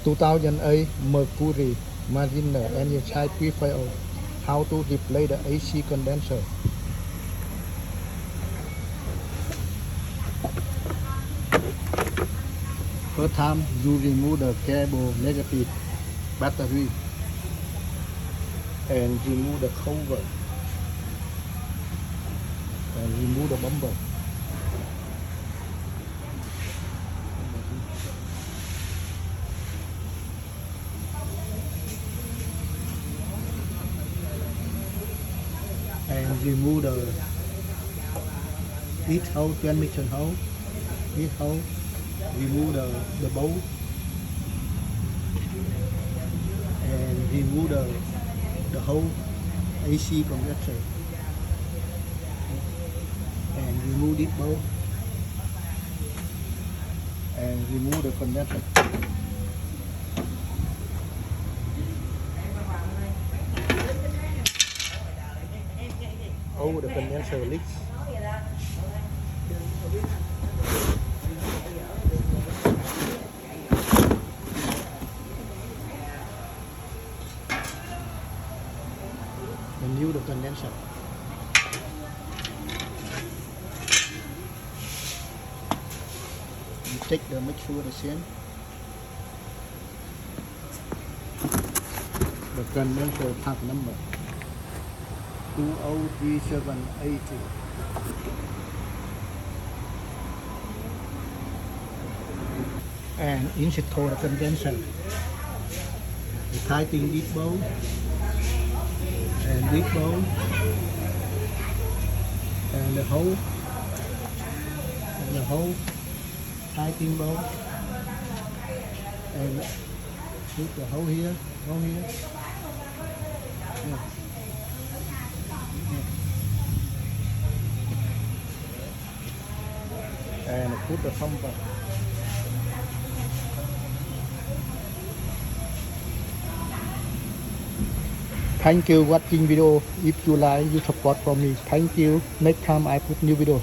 2008 Mercury Mariner and your child prefer how to replace the AC condenser. First time you remove the cable negative battery and remove the cover and remove the bumper. And remove the heat hole, transmission hole, heat hole, remove the bowl, and remove the whole AC condenser, and remove this bowl, and remove the condenser. Oh, the condenser leaks. Renew the condenser. You take the make sure the same. The condenser part number 203780. And install the condenser. You tighten this bowl and this bowl and the hole tighten bowl and put the hole here. Yeah. And put the bumper. Thank you watching video. If you like, you support for me. Thank you. Next time I put new video.